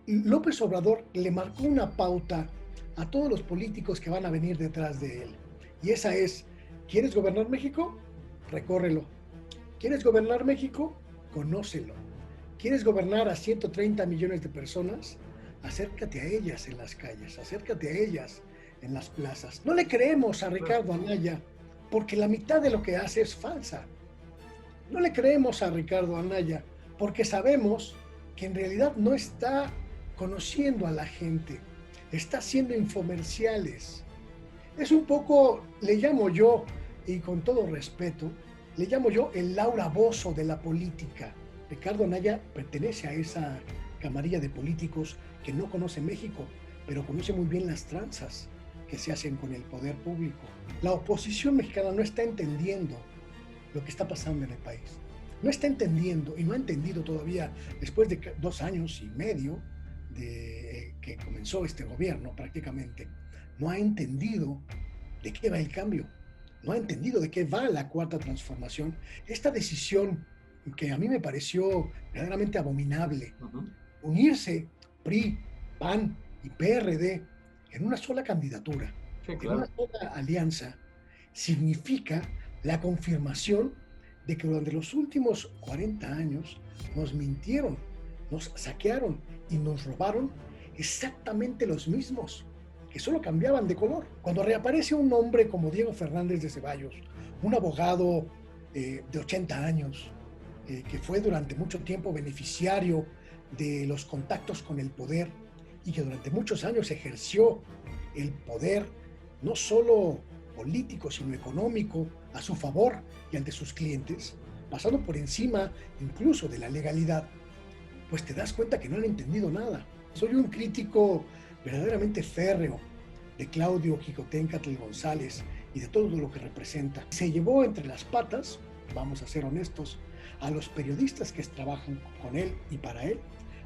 López Obrador le marcó una pauta a todos los políticos que van a venir detrás de él. Y esa es, ¿quieres gobernar México? Recórrelo. ¿Quieres gobernar México? Conócelo. ¿Quieres gobernar a 130 millones de personas? Acércate a ellas en las calles, acércate a ellas en las plazas. No le creemos a Ricardo Anaya porque la mitad de lo que hace es falsa. No le creemos a Ricardo Anaya porque sabemos que en realidad no está conociendo a la gente, está haciendo infomerciales. Es un poco, le llamo yo, y con todo respeto, le llamo yo el Laura Bozzo de la política. Ricardo Anaya pertenece a esa camarilla de políticos que no conoce México, pero conoce muy bien las tranzas que se hacen con el poder público. La oposición mexicana no está entendiendo lo que está pasando en el país. No está entendiendo y no ha entendido todavía, después de 2 años y medio de que comenzó este gobierno prácticamente, no ha entendido de qué va el cambio, no ha entendido de qué va la cuarta transformación. Esta decisión que a mí me pareció verdaderamente abominable, unirse PRI, PAN y PRD en una sola candidatura, Sí, en una claro. sola alianza, significa la confirmación de que durante los últimos 40 años nos mintieron, nos saquearon y nos robaron exactamente los mismos, que solo cambiaban de color. Cuando reaparece un hombre como Diego Fernández de Ceballos, un abogado de 80 años, que fue durante mucho tiempo beneficiario de los contactos con el poder y que durante muchos años ejerció el poder no solo político, sino económico, a su favor y ante sus clientes, pasando por encima incluso de la legalidad, pues te das cuenta que no han entendido nada. Soy un crítico verdaderamente férreo de Claudio Xicoténcatl González y de todo lo que representa. Se llevó entre las patas, vamos a ser honestos, a los periodistas que trabajan con él y para él,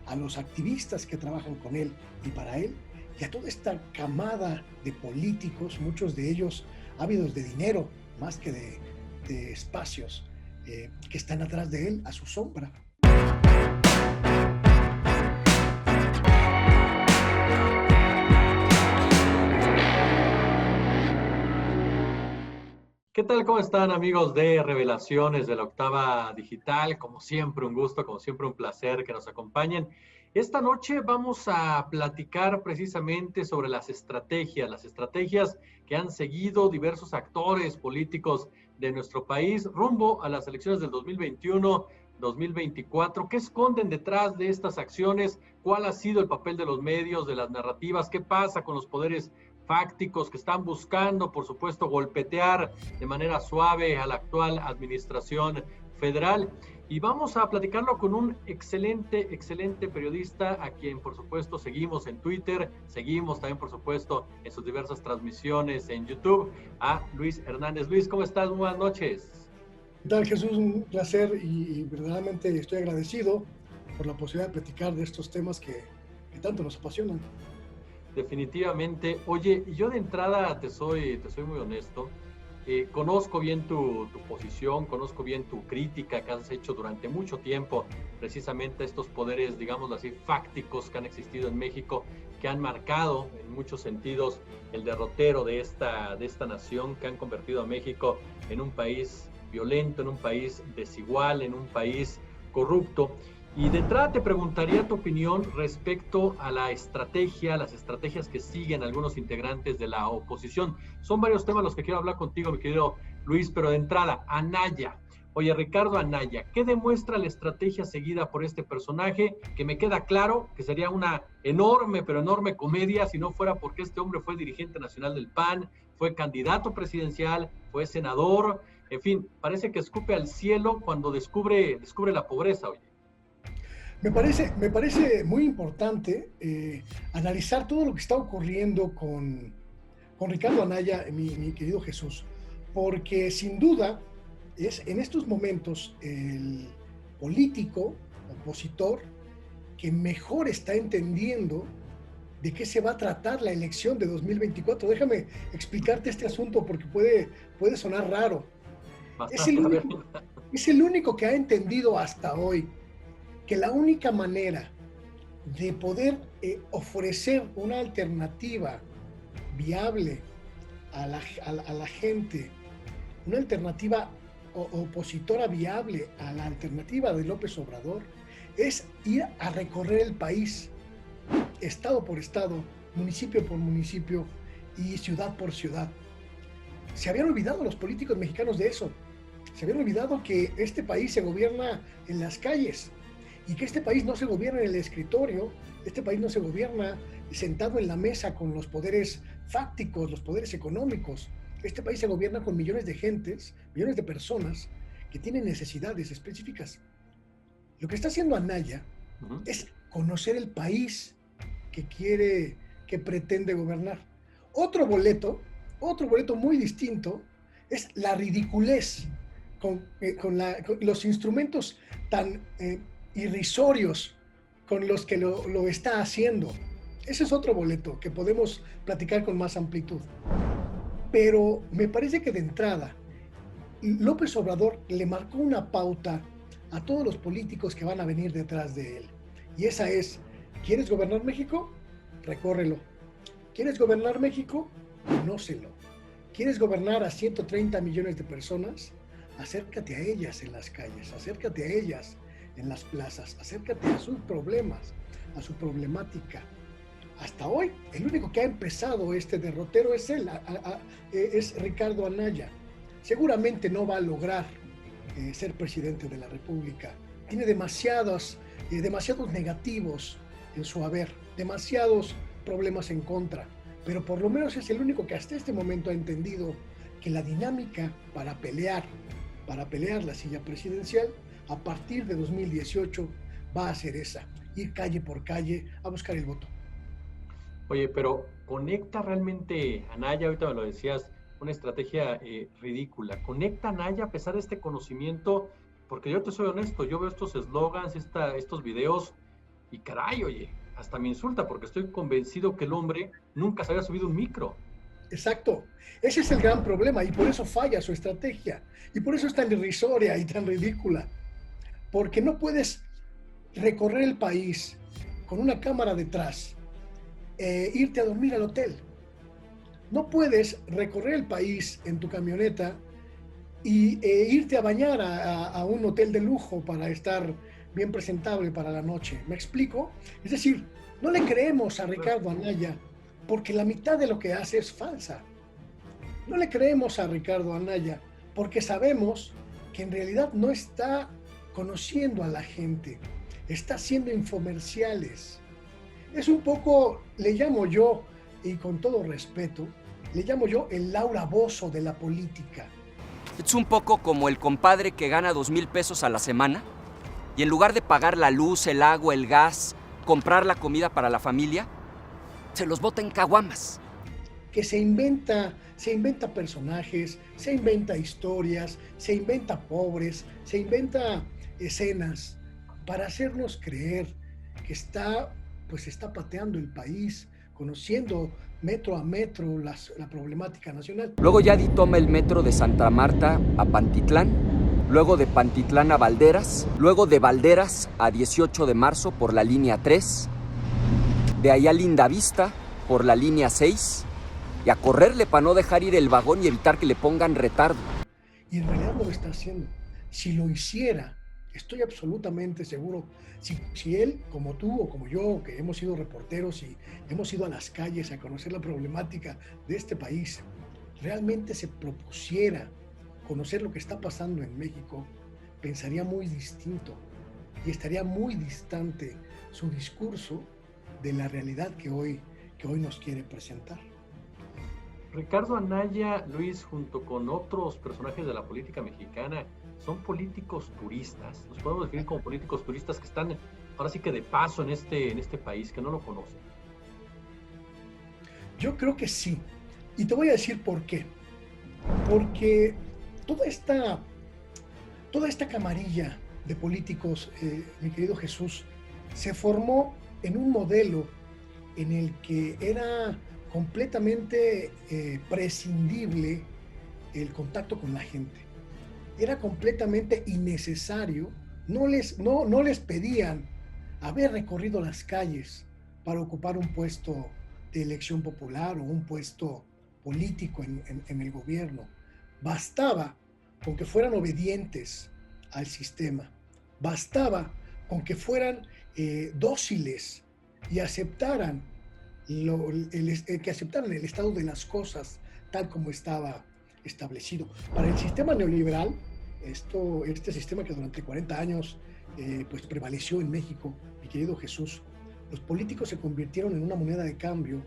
a los activistas que trabajan con él y para él, y a toda esta camada de políticos, muchos de ellos ávidos de dinero más que de espacios, que están atrás de él a su sombra. ¿Qué tal? ¿Cómo están, amigos de Revelaciones de la Octava Digital? Como siempre, un gusto, como siempre, un placer que nos acompañen. Esta noche vamos a platicar precisamente sobre las estrategias que han seguido diversos actores políticos de nuestro país rumbo a las elecciones del 2021, 2024. ¿Qué esconden detrás de estas acciones? ¿Cuál ha sido el papel de los medios, de las narrativas? ¿Qué pasa con los poderes fácticos que están buscando, por supuesto, golpetear de manera suave a la actual administración federal? Y vamos a platicarlo con un excelente periodista a quien, por supuesto, seguimos en Twitter, seguimos también, por supuesto, en sus diversas transmisiones en YouTube, a Luis Hernández. Luis, ¿cómo estás? Muy buenas noches. ¿Qué tal, Jesús? Un placer y verdaderamente estoy agradecido por la posibilidad de platicar de estos temas que tanto nos apasionan. Definitivamente. Oye, yo de entrada te soy muy honesto. Conozco bien tu posición, conozco bien tu crítica que has hecho durante mucho tiempo, precisamente a estos poderes, digamos así, fácticos que han existido en México, que han marcado en muchos sentidos el derrotero de esta nación, que han convertido a México en un país violento, en un país desigual, en un país corrupto. Y de entrada te preguntaría tu opinión respecto a las estrategias que siguen algunos integrantes de la oposición. Son varios temas los que quiero hablar contigo, mi querido Luis, pero de entrada, Anaya. Oye, Ricardo Anaya, ¿qué demuestra la estrategia seguida por este personaje? Que me queda claro que sería una enorme, pero enorme comedia si no fuera porque este hombre fue dirigente nacional del PAN, fue candidato presidencial, fue senador, en fin, parece que escupe al cielo cuando descubre la pobreza, oye. Me parece muy importante analizar todo lo que está ocurriendo con Ricardo Anaya, mi querido Jesús, porque sin duda es en estos momentos el político opositor que mejor está entendiendo de qué se va a tratar la elección de 2024. Déjame explicarte este asunto porque puede sonar raro. Es el, Bastante, a ver. único, es el único que ha entendido hasta hoy que la única manera de poder ofrecer una alternativa viable a la gente, una alternativa opositora viable a la alternativa de López Obrador, es ir a recorrer el país, estado por estado, municipio por municipio y ciudad por ciudad. Se habían olvidado los políticos mexicanos de eso. Se habían olvidado que este país se gobierna en las calles y que este país no se gobierna en el escritorio, este país no se gobierna sentado en la mesa con los poderes fácticos, los poderes económicos. Este país se gobierna con millones de gentes, millones de personas que tienen necesidades específicas. Lo que está haciendo Anaya es conocer el país que pretende gobernar. Otro boleto muy distinto es la ridiculez con los instrumentos tan irrisorios con los que lo está haciendo. Ese es otro boleto que podemos platicar con más amplitud. Pero me parece que de entrada, López Obrador le marcó una pauta a todos los políticos que van a venir detrás de él. Y esa es, ¿quieres gobernar México? Recórrelo. ¿Quieres gobernar México? Conócelo. ¿Quieres gobernar a 130 millones de personas? Acércate a ellas en las calles, acércate a ellas en las plazas, acércate a sus problemas, a su problemática. Hasta hoy, el único que ha empezado este derrotero es él, es Ricardo Anaya. Seguramente no va a lograr ser presidente de la República. Tiene demasiados negativos en su haber, demasiados problemas en contra, pero por lo menos es el único que hasta este momento ha entendido que la dinámica para pelear la silla presidencial a partir de 2018 va a ser esa, ir calle por calle a buscar el voto. Oye, pero ¿conecta realmente Anaya, ahorita me lo decías, una estrategia ridícula? ¿Conecta Anaya a pesar de este conocimiento? Porque yo te soy honesto, yo veo estos eslogans, estos videos y caray, oye, hasta me insulta porque estoy convencido que el hombre nunca se había subido un micro. Exacto, ese es el gran problema y por eso falla su estrategia y por eso es tan irrisoria y tan ridícula, porque no puedes recorrer el país con una cámara detrás, irte a dormir al hotel. No puedes recorrer el país en tu camioneta y irte a bañar a un hotel de lujo para estar bien presentable para la noche. ¿Me explico? Es decir, no le creemos a Ricardo Anaya porque la mitad de lo que hace es falsa. No le creemos a Ricardo Anaya porque sabemos que en realidad no está conociendo a la gente, está haciendo infomerciales. Es un poco, le llamo yo, y con todo respeto, le llamo yo el Laura Bozzo de la política. Es un poco como el compadre que gana 2,000 pesos a la semana y en lugar de pagar la luz, el agua, el gas, comprar la comida para la familia, se los bota en caguamas. Que se inventa personajes, se inventa historias, se inventa pobres, se inventa escenas para hacernos creer que está pateando el país, conociendo metro a metro la problemática nacional. Luego Yadi toma el metro de Santa Marta a Pantitlán, luego de Pantitlán a Valderas, luego de Valderas a 18 de marzo por la línea 3, de ahí a Lindavista por la línea 6 y a correrle para no dejar ir el vagón y evitar que le pongan retardo. Y en realidad no lo está haciendo. Si lo hiciera, estoy absolutamente seguro, si él, como tú o como yo, que hemos sido reporteros y hemos ido a las calles a conocer la problemática de este país, realmente se propusiera conocer lo que está pasando en México, pensaría muy distinto y estaría muy distante su discurso de la realidad que hoy nos quiere presentar. Ricardo Anaya, Luis, junto con otros personajes de la política mexicana, son políticos turistas. Nos podemos definir como políticos turistas que están ahora sí que de paso en este país, que no lo conocen. Yo creo que sí. Y te voy a decir por qué. Porque toda esta camarilla de políticos, mi querido Jesús, se formó en un modelo en el que era completamente prescindible el contacto con la gente. Era completamente innecesario, no les pedían haber recorrido las calles para ocupar un puesto de elección popular o un puesto político en el gobierno. Bastaba con que fueran obedientes al sistema, bastaba con que fueran dóciles y aceptaran que aceptaran el estado de las cosas tal como estaba establecido. Para el sistema neoliberal, este sistema que durante 40 años pues prevaleció en México, mi querido Jesús, los políticos se convirtieron en una moneda de cambio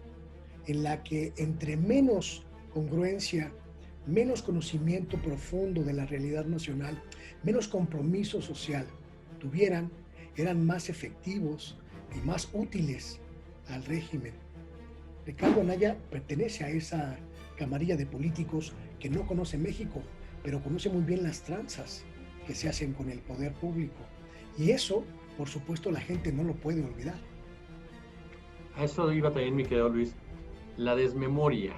en la que entre menos congruencia, menos conocimiento profundo de la realidad nacional, menos compromiso social tuvieran, eran más efectivos y más útiles al régimen. Ricardo Anaya pertenece a esa camarilla de políticos que no conoce México, pero conoce muy bien las tranzas que se hacen con el poder público. Y eso, por supuesto, la gente no lo puede olvidar. A eso iba también, mi querido Luis, la desmemoria.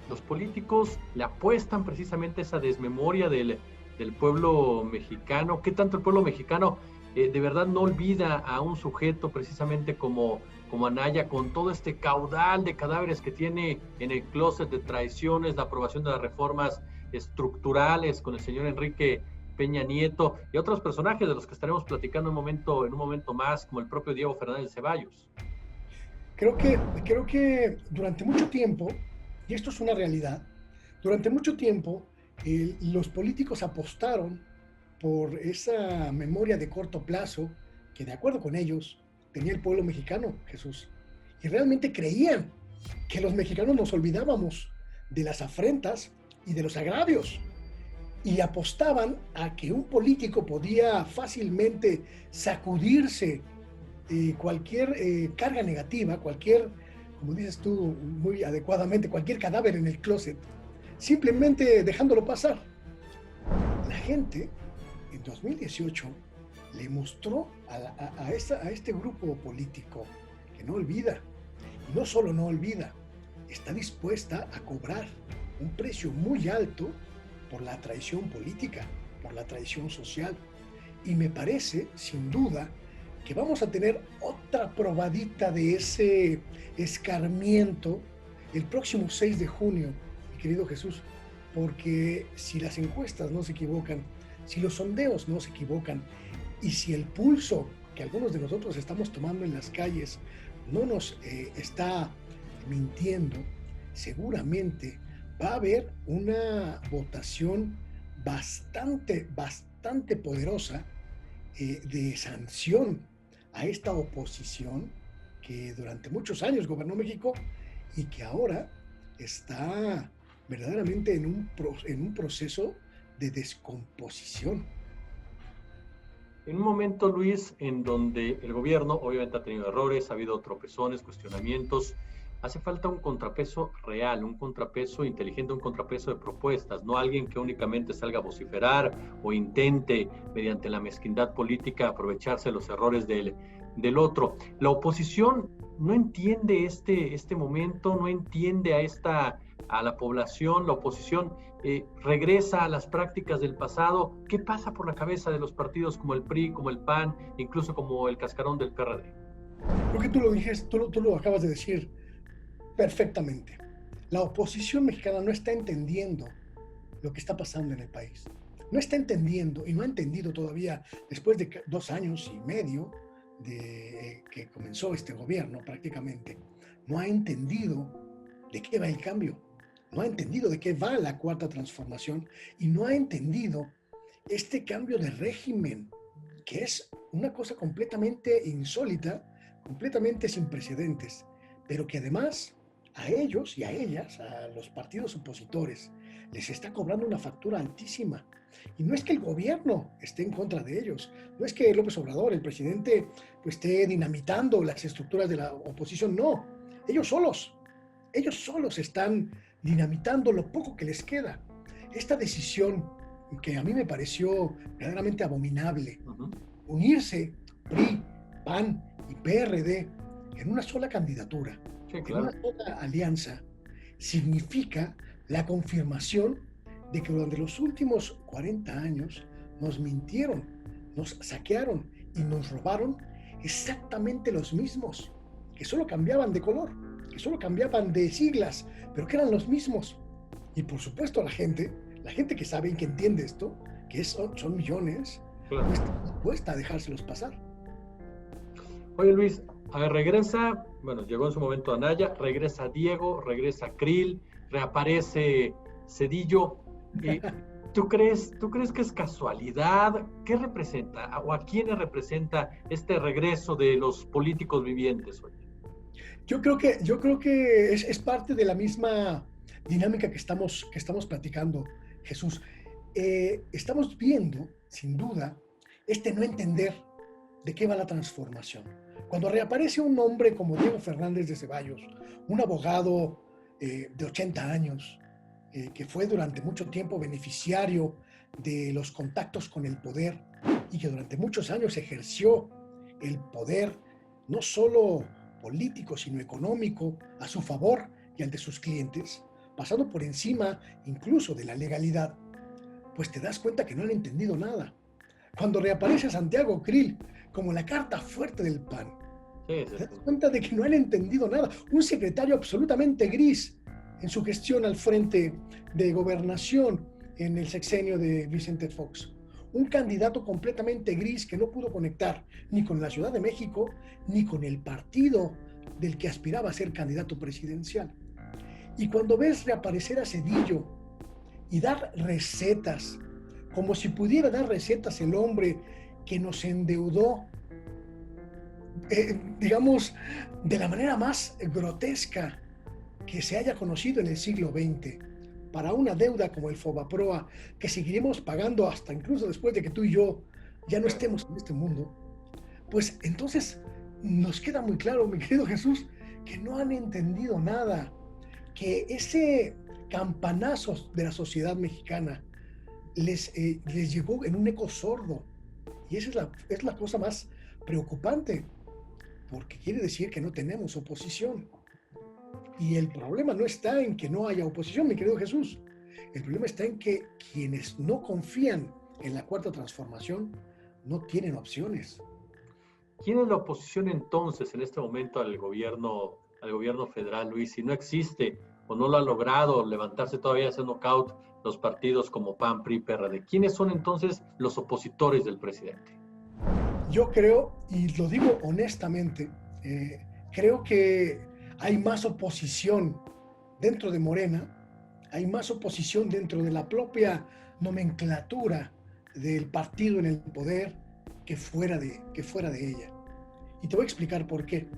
Los políticos le apuestan precisamente a esa desmemoria del pueblo mexicano. ¿Qué tanto el pueblo mexicano de verdad no olvida a un sujeto precisamente como Anaya, con todo este caudal de cadáveres que tiene en el closet de traiciones, la aprobación de las reformas estructurales con el señor Enrique Peña Nieto y otros personajes de los que estaremos platicando en un momento más, como el propio Diego Fernández Ceballos? Creo que durante mucho tiempo, y esto es una realidad, durante mucho tiempo los políticos apostaron por esa memoria de corto plazo que, de acuerdo con ellos, tenía el pueblo mexicano, Jesús. Y realmente creían que los mexicanos nos olvidábamos de las afrentas y de los agravios. Y apostaban a que un político podía fácilmente sacudirse cualquier carga negativa, cualquier, como dices tú muy adecuadamente, cualquier cadáver en el closet, simplemente dejándolo pasar. La gente en 2018 le mostró a este grupo político que no olvida, y no solo no olvida, está dispuesta a cobrar un precio muy alto por la traición política, por la traición social. Y me parece, sin duda, que vamos a tener otra probadita de ese escarmiento el próximo 6 de junio, mi querido Jesús, porque si las encuestas no se equivocan, si los sondeos no se equivocan, y si el pulso que algunos de nosotros estamos tomando en las calles no nos está mintiendo, seguramente va a haber una votación bastante poderosa de sanción a esta oposición que durante muchos años gobernó México y que ahora está verdaderamente en un proceso de descomposición. En un momento, Luis, en donde el gobierno obviamente ha tenido errores, ha habido tropezones, cuestionamientos, hace falta un contrapeso real, un contrapeso inteligente, un contrapeso de propuestas, no alguien que únicamente salga a vociferar o intente, mediante la mezquindad política, aprovecharse de los errores del otro. La oposición no entiende este momento, no entiende a la población, la oposición regresa a las prácticas del pasado. ¿Qué pasa por la cabeza de los partidos como el PRI, como el PAN, incluso como el cascarón del PRD? Creo que tú lo dijiste, tú lo acabas de decir perfectamente. La oposición mexicana no está entendiendo lo que está pasando en el país. No está entendiendo y no ha entendido todavía, después de 2 años y medio de que comenzó este gobierno prácticamente, no ha entendido de qué va el cambio, no ha entendido de qué va la cuarta transformación y no ha entendido este cambio de régimen, que es una cosa completamente insólita, completamente sin precedentes, pero que además a ellos y a ellas, a los partidos opositores, les está cobrando una factura altísima. Y no es que el gobierno esté en contra de ellos, no es que López Obrador, el presidente, pues esté dinamitando las estructuras de la oposición, no. Ellos solos están dinamitando lo poco que les queda. Esta decisión que a mí me pareció verdaderamente abominable, unirse PRI, PAN y PRD en una sola candidatura, sí, claro, en una sola alianza, significa la confirmación de que durante los últimos 40 años nos mintieron, nos saquearon y nos robaron exactamente los mismos, que solo cambiaban de color, que solo cambiaban de siglas, pero que eran los mismos. Y por supuesto la gente que sabe y que entiende esto, que son millones, Claro. no está dispuesta a dejárselos pasar. Oye, Luis, a ver, regresa, bueno, llegó en su momento Anaya, regresa Diego, regresa Krill, reaparece Zedillo. ¿Tú crees que es casualidad? ¿Qué representa o a quiénes representa este regreso de los políticos vivientes hoy? Yo creo que es parte de la misma dinámica que estamos platicando, Jesús. Estamos viendo, sin duda, este no entender de qué va la transformación. Cuando reaparece un hombre como Diego Fernández de Ceballos, un abogado de 80 años, que fue durante mucho tiempo beneficiario de los contactos con el poder y que durante muchos años ejerció el poder, no solo político, sino económico, a su favor y al de sus clientes, pasando por encima incluso de la legalidad, pues te das cuenta que no han entendido nada. Cuando reaparece Santiago Krill como la carta fuerte del PAN, te das cuenta de que no han entendido nada. Un secretario absolutamente gris en su gestión al frente de gobernación en el sexenio de Vicente Fox. Un candidato completamente gris que no pudo conectar ni con la Ciudad de México ni con el partido del que aspiraba a ser candidato presidencial. Y cuando ves reaparecer a Zedillo y dar recetas, como si pudiera dar recetas el hombre que nos endeudó, digamos, de la manera más grotesca que se haya conocido en el siglo XX, para una deuda como el Fobaproa, que seguiremos pagando hasta incluso después de que tú y yo ya no estemos en este mundo, pues entonces nos queda muy claro, mi querido Jesús, que no han entendido nada, que ese campanazo de la sociedad mexicana les llegó en un eco sordo. Y esa es la cosa más preocupante, porque quiere decir que no tenemos oposición. Y el problema no está en que no haya oposición, mi querido Jesús. El problema está en que quienes no confían en la cuarta transformación no tienen opciones. ¿Quién es la oposición entonces en este momento al gobierno federal, Luis? Si no existe o no lo ha logrado levantarse todavía ese knockout los partidos como PAN, PRI, PRD. ¿Quiénes son entonces los opositores del presidente? Yo creo, y lo digo honestamente, creo que hay más oposición dentro de Morena, hay más oposición dentro de la propia nomenclatura del partido en el poder que fuera de ella. Y te voy a explicar por qué.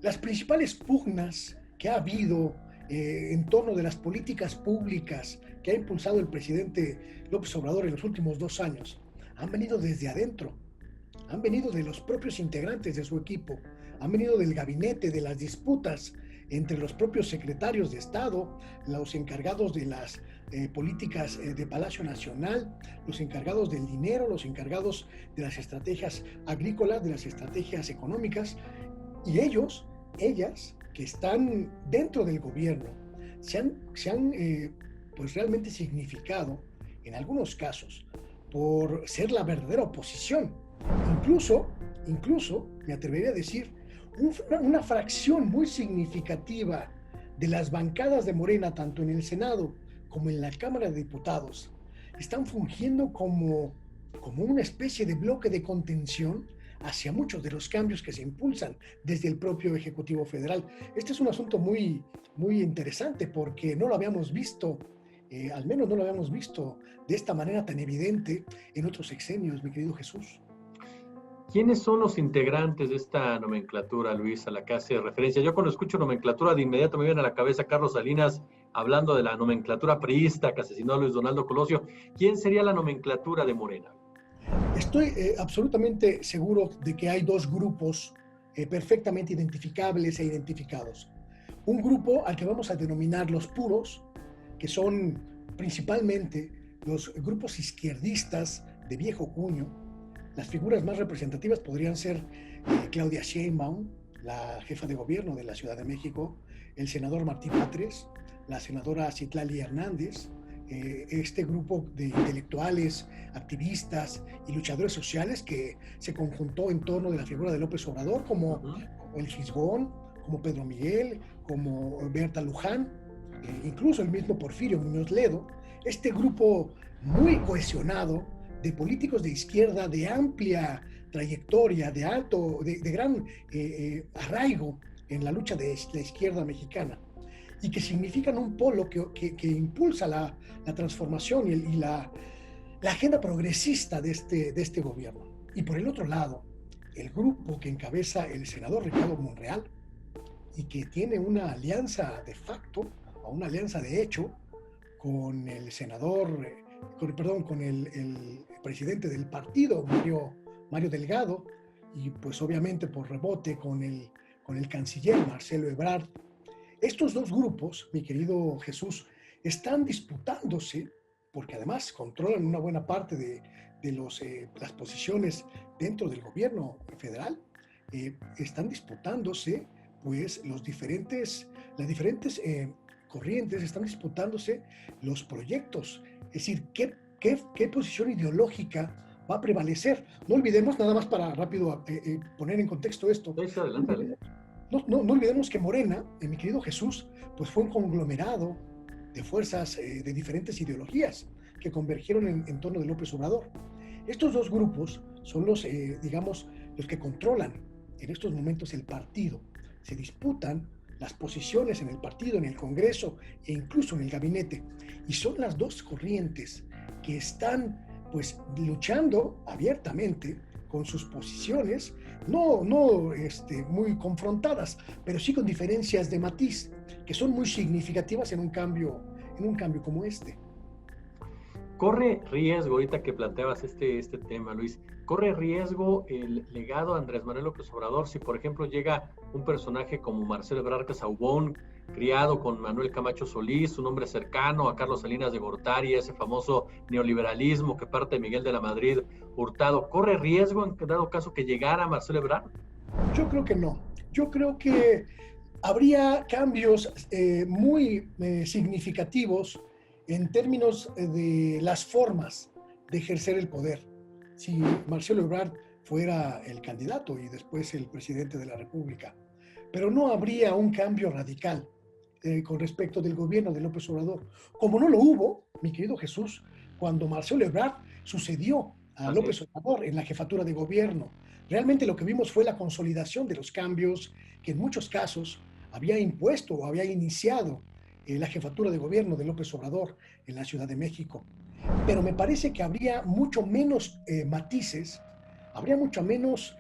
Las principales pugnas que ha habido en torno de las políticas públicas que ha impulsado el presidente López Obrador en los últimos 2 años han venido desde adentro, han venido de los propios integrantes de su equipo, han venido del gabinete, de las disputas entre los propios secretarios de Estado, los encargados de las políticas de Palacio Nacional, los encargados del dinero, los encargados de las estrategias agrícolas, de las estrategias económicas, y ellas que están dentro del gobierno se han pues realmente significado en algunos casos por ser la verdadera oposición. Incluso me atrevería a decir una fracción muy significativa de las bancadas de Morena, tanto en el Senado como en la Cámara de Diputados, están fungiendo como una especie de bloque de contención hacia muchos de los cambios que se impulsan desde el propio Ejecutivo Federal. Este es un asunto muy, muy interesante porque no lo habíamos visto, al menos no lo habíamos visto de esta manera tan evidente en otros sexenios, mi querido Jesús. ¿Quiénes son los integrantes de esta nomenclatura, Luis, a la que hace referencia? Yo cuando escucho nomenclatura de inmediato me viene a la cabeza Carlos Salinas hablando de la nomenclatura priista que asesinó a Luis Donaldo Colosio. ¿Quién sería la nomenclatura de Morena? Estoy absolutamente seguro de que hay 2 grupos perfectamente identificables e identificados. Un grupo al que vamos a denominar los puros, que son principalmente los grupos izquierdistas de viejo cuño. Las figuras más representativas podrían ser Claudia Sheinbaum, la jefa de gobierno de la Ciudad de México, el senador Martí Batres, la senadora Citlali Hernández, este grupo de intelectuales, activistas y luchadores sociales que se conjuntó en torno de la figura de López Obrador, como el Gisbón, como Pedro Miguel, como Berta Luján, incluso el mismo Porfirio Muñoz Ledo, este grupo muy cohesionado de políticos de izquierda de amplia trayectoria, de gran arraigo en la lucha de la izquierda mexicana, y que significan un polo que impulsa la transformación y la agenda progresista de este gobierno. Y por el otro lado, el grupo que encabeza el senador Ricardo Monreal, y que tiene una alianza de facto, o una alianza de hecho, con el senador, con el presidente del partido, Mario Delgado, y pues obviamente por rebote con el canciller Marcelo Ebrard. Estos dos grupos, mi querido Jesús, están disputándose, porque además controlan una buena parte de las posiciones dentro del gobierno federal, están disputándose pues las diferentes corrientes, están disputándose los proyectos, es decir, qué posición ideológica va a prevalecer. No olvidemos, nada más para rápido poner en contexto esto, Sí, adelante. no olvidemos que Morena, mi querido Jesús, pues fue un conglomerado de fuerzas de diferentes ideologías que convergieron en torno de López Obrador. Estos dos grupos son los que controlan en estos momentos el partido. Se disputan las posiciones en el partido, en el Congreso e incluso en el gabinete. Y son las dos corrientes que están pues luchando abiertamente con sus posiciones, no muy confrontadas, pero sí con diferencias de matiz que son muy significativas en un cambio como este. Corre riesgo, ahorita que planteabas este tema, Luis, corre riesgo el legado de Andrés Manuel López Obrador si, por ejemplo, llega un personaje como Marcelo Ebrard Casaubon, criado con Manuel Camacho Solís, un hombre cercano a Carlos Salinas de Gortari, ese famoso neoliberalismo que parte de Miguel de la Madrid Hurtado. ¿Corre riesgo en dado caso que llegara Marcelo Ebrard? Yo creo que no. Yo creo que habría cambios muy significativos en términos de las formas de ejercer el poder. Si Marcelo Ebrard fuera el candidato y después el presidente de la República, pero no habría un cambio radical con respecto del gobierno de López Obrador, como no lo hubo, mi querido Jesús, cuando Marcelo Ebrard sucedió a López Obrador en la jefatura de gobierno. Realmente lo que vimos fue la consolidación de los cambios que en muchos casos había impuesto o había iniciado la jefatura de gobierno de López Obrador en la Ciudad de México. Pero me parece que habría mucho menos matices, habría mucha menos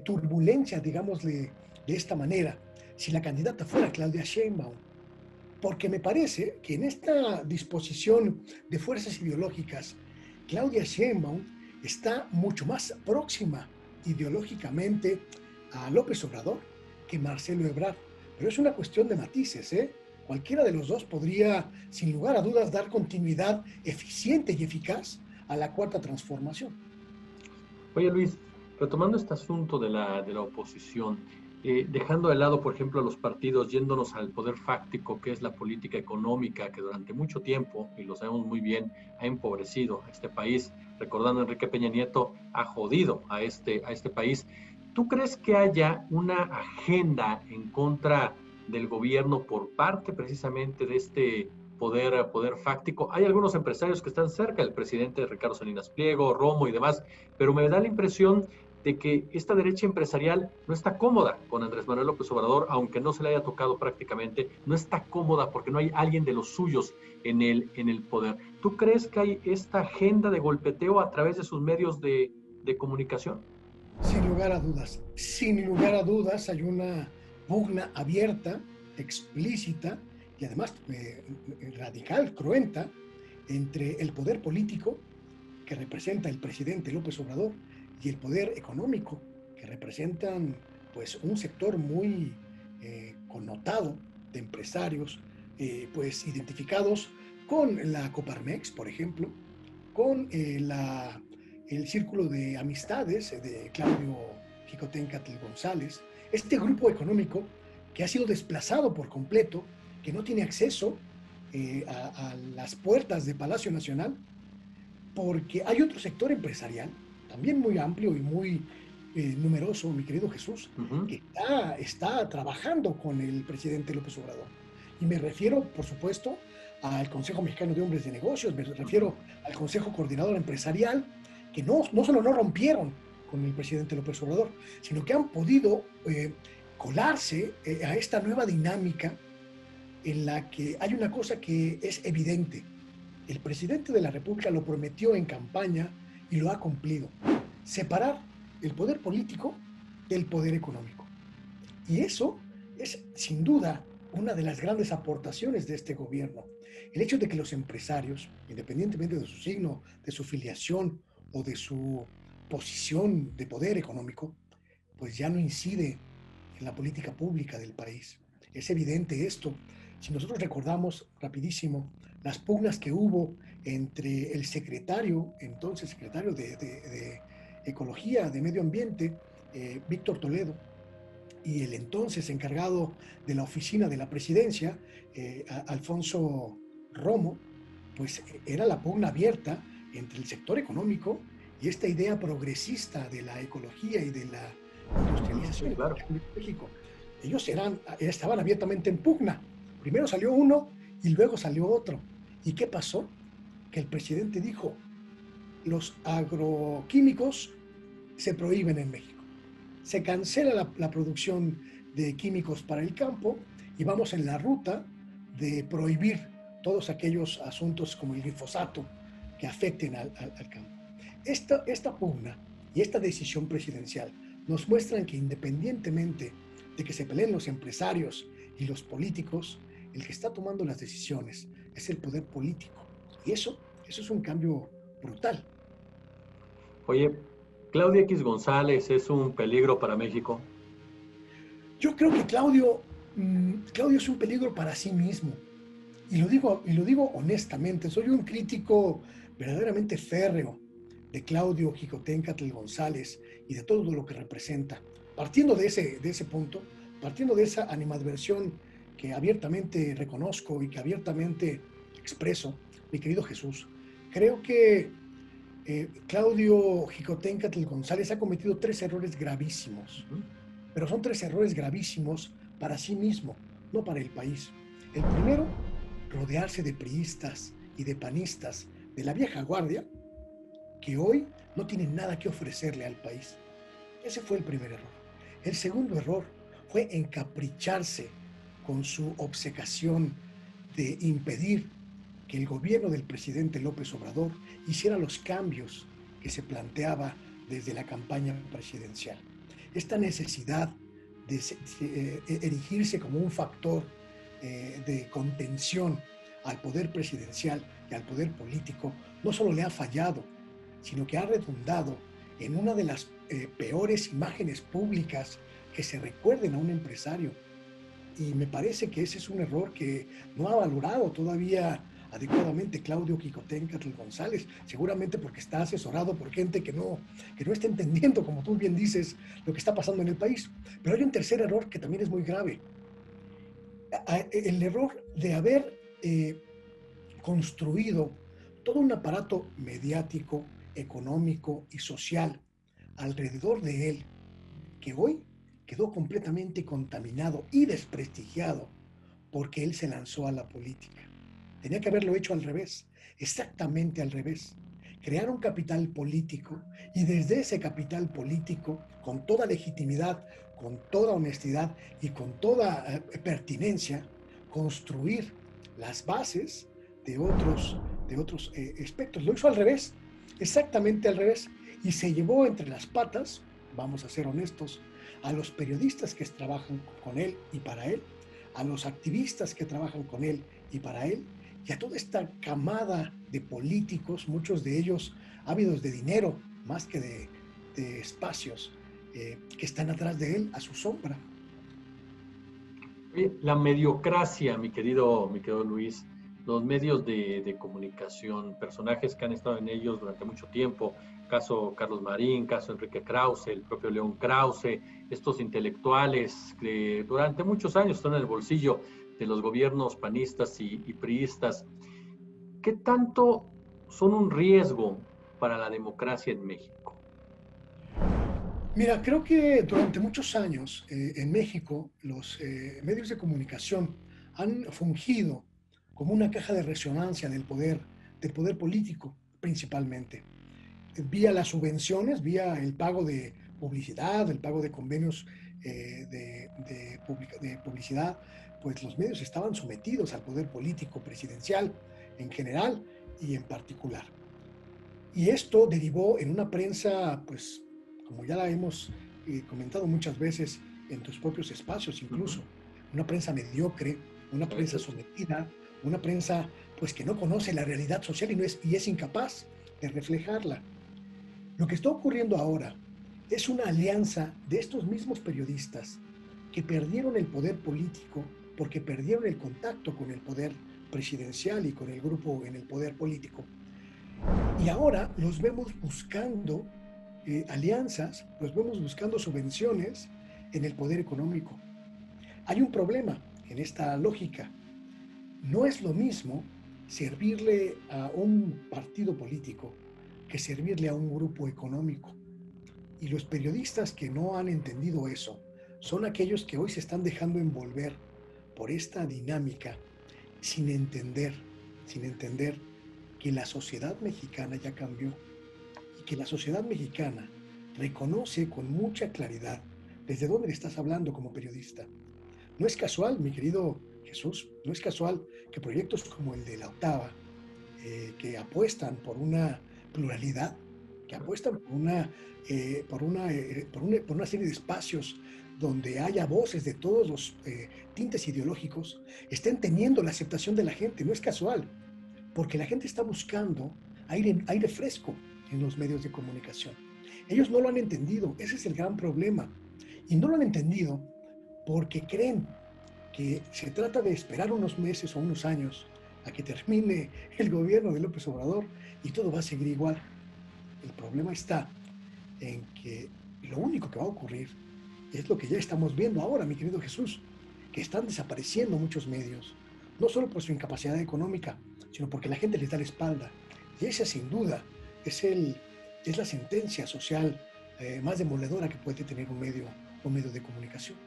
turbulencia, digámosle de esta manera, si la candidata fuera Claudia Sheinbaum. Porque me parece que en esta disposición de fuerzas ideológicas, Claudia Sheinbaum está mucho más próxima ideológicamente a López Obrador que Marcelo Ebrard. Pero es una cuestión de matices, ¿eh? Cualquiera de los dos podría, sin lugar a dudas, dar continuidad eficiente y eficaz a la cuarta transformación. Oye, Luis, retomando este asunto de la oposición, dejando de lado, por ejemplo, a los partidos, yéndonos al poder fáctico, que es la política económica, que durante mucho tiempo, y lo sabemos muy bien, ha empobrecido a este país, recordando a Enrique Peña Nieto, ha jodido a este país. ¿Tú crees que haya una agenda en contra del gobierno por parte precisamente de este poder fáctico? Hay algunos empresarios que están cerca, el presidente Ricardo Salinas Pliego, Romo y demás, pero me da la impresión de que esta derecha empresarial no está cómoda con Andrés Manuel López Obrador, aunque no se le haya tocado prácticamente, no está cómoda porque no hay alguien de los suyos en el poder. ¿Tú crees que hay esta agenda de golpeteo a través de sus medios de comunicación? Sin lugar a dudas hay una pugna abierta, explícita y además radical, cruenta, entre el poder político que representa el presidente López Obrador y el poder económico que representan pues un sector muy connotado de empresarios pues identificados con la Coparmex, por ejemplo, con el círculo de amistades de Claudio Xicoténcatl González, este grupo económico que ha sido desplazado por completo, que no tiene acceso a las puertas de Palacio Nacional, porque hay otro sector empresarial, también muy amplio y muy numeroso, mi querido Jesús, que está trabajando con el presidente López Obrador. Y me refiero, por supuesto, al Consejo Mexicano de Hombres de Negocios, me refiero al Consejo Coordinador Empresarial, que no solo no rompieron con el presidente López Obrador, sino que han podido colarse a esta nueva dinámica en la que hay una cosa que es evidente. El presidente de la República lo prometió en campaña y lo ha cumplido: separar el poder político del poder económico. Y eso es, sin duda, una de las grandes aportaciones de este gobierno. El hecho de que los empresarios, independientemente de su signo, de su filiación o de su posición de poder económico, pues ya no incide en la política pública del país. Es evidente esto. Si nosotros recordamos rapidísimo las pugnas que hubo entre el entonces secretario de Ecología, de Medio Ambiente, Víctor Toledo, y el entonces encargado de la oficina de la presidencia, Alfonso Romo, pues era la pugna abierta entre el sector económico y esta idea progresista de la ecología y de la industrialización en México. Ellos estaban abiertamente en pugna. Primero salió uno y luego salió otro. ¿Y qué pasó? Que el presidente dijo: los agroquímicos se prohíben en México. Se cancela la producción de químicos para el campo y vamos en la ruta de prohibir todos aquellos asuntos como el glifosato que afecten al campo. Esta pugna y esta decisión presidencial nos muestran que, independientemente de que se peleen los empresarios y los políticos, el que está tomando las decisiones es el poder político. Y eso es un cambio brutal. Oye, ¿Claudio X González es un peligro para México? Yo creo que Claudio es un peligro para sí mismo. Y lo digo honestamente. Soy un crítico verdaderamente férreo de Claudio Xicoténcatl González y de todo lo que representa. Partiendo de ese punto, partiendo de esa animadversión que abiertamente reconozco y que abiertamente expreso, mi querido Jesús, creo que Claudio Xicoténcatl González ha cometido 3 errores gravísimos, pero son 3 errores gravísimos para sí mismo, no para el país. El primero, rodearse de priistas y de panistas de la vieja guardia que hoy no tienen nada que ofrecerle al país. Ese fue el primer error. El segundo error fue encapricharse con su obcecación de impedir que el gobierno del presidente López Obrador hiciera los cambios que se planteaba desde la campaña presidencial. Esta necesidad de erigirse como un factor de contención al poder presidencial y al poder político no solo le ha fallado, sino que ha redundado en una de las peores imágenes públicas que se recuerden a un empresario. Y me parece que ese es un error que no ha valorado todavía adecuadamente Claudio Xicoténcatl González, seguramente porque está asesorado por gente que no está entendiendo, como tú bien dices, lo que está pasando en el país. Pero hay un tercer error que también es muy grave. El error de haber construido todo un aparato mediático, económico y social alrededor de él, que hoy quedó completamente contaminado y desprestigiado porque él se lanzó a la política. Tenía que haberlo hecho al revés, exactamente al revés. Crear un capital político y desde ese capital político, con toda legitimidad, con toda honestidad y con toda pertinencia, construir las bases de otros aspectos. Lo hizo al revés, exactamente al revés, y se llevó entre las patas, vamos a ser honestos, a los periodistas que trabajan con él y para él, a los activistas que trabajan con él y para él, y a toda esta camada de políticos, muchos de ellos ávidos de dinero más que de espacios, que están atrás de él, a su sombra. La mediocracia, mi querido Luis, los medios de comunicación, personajes que han estado en ellos durante mucho tiempo, caso Carlos Marín, caso Enrique Krause, el propio León Krause, estos intelectuales que durante muchos años están en el bolsillo de los gobiernos panistas y priistas. ¿Qué tanto son un riesgo para la democracia en México? Mira, creo que durante muchos años en México los medios de comunicación han fungido como una caja de resonancia del poder político principalmente, vía las subvenciones, vía el pago de publicidad, el pago de convenios de publicidad, pues los medios estaban sometidos al poder político presidencial en general y en particular. Y esto derivó en una prensa, pues, como ya la hemos comentado muchas veces en tus propios espacios incluso, una prensa mediocre, una prensa sometida, una prensa pues que no conoce la realidad social y es incapaz de reflejarla. Lo que está ocurriendo ahora es una alianza de estos mismos periodistas que perdieron el poder político porque perdieron el contacto con el poder presidencial y con el grupo en el poder político. Y ahora los vemos buscando alianzas, los vemos buscando subvenciones en el poder económico. Hay un problema en esta lógica. No es lo mismo servirle a un partido político que servirle a un grupo económico. Y los periodistas que no han entendido eso son aquellos que hoy se están dejando envolver por esta dinámica sin entender que la sociedad mexicana ya cambió y que la sociedad mexicana reconoce con mucha claridad desde dónde le estás hablando como periodista. No es casual, mi querido Jesús, no es casual que proyectos como el de La Octava, que apuestan por una pluralidad, que apuestan por una serie de espacios donde haya voces de todos los tintes ideológicos, estén teniendo la aceptación de la gente. No es casual, porque la gente está buscando aire fresco en los medios de comunicación. Ellos no lo han entendido, ese es el gran problema. Y no lo han entendido porque creen que se trata de esperar unos meses o unos años a que termine el gobierno de López Obrador y todo va a seguir igual. El problema está en que lo único que va a ocurrir es lo que ya estamos viendo ahora, mi querido Jesús, que están desapareciendo muchos medios, no solo por su incapacidad económica, sino porque la gente les da la espalda. Y esa, sin duda, es la sentencia social más demoledora que puede tener un medio de comunicación.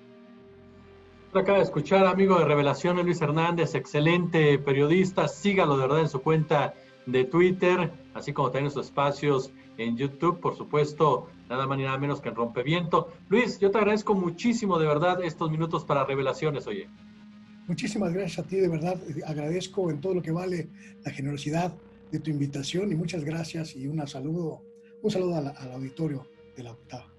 Acaba de escuchar, amigo de Revelaciones, Luis Hernández, excelente periodista. Sígalo de verdad en su cuenta de Twitter, así como también en sus espacios en YouTube, por supuesto, nada más ni nada menos que en Rompeviento. Luis, yo te agradezco muchísimo de verdad estos minutos para Revelaciones, oye. Muchísimas gracias a ti, de verdad, agradezco en todo lo que vale la generosidad de tu invitación y muchas gracias y un saludo al auditorio de La Octava.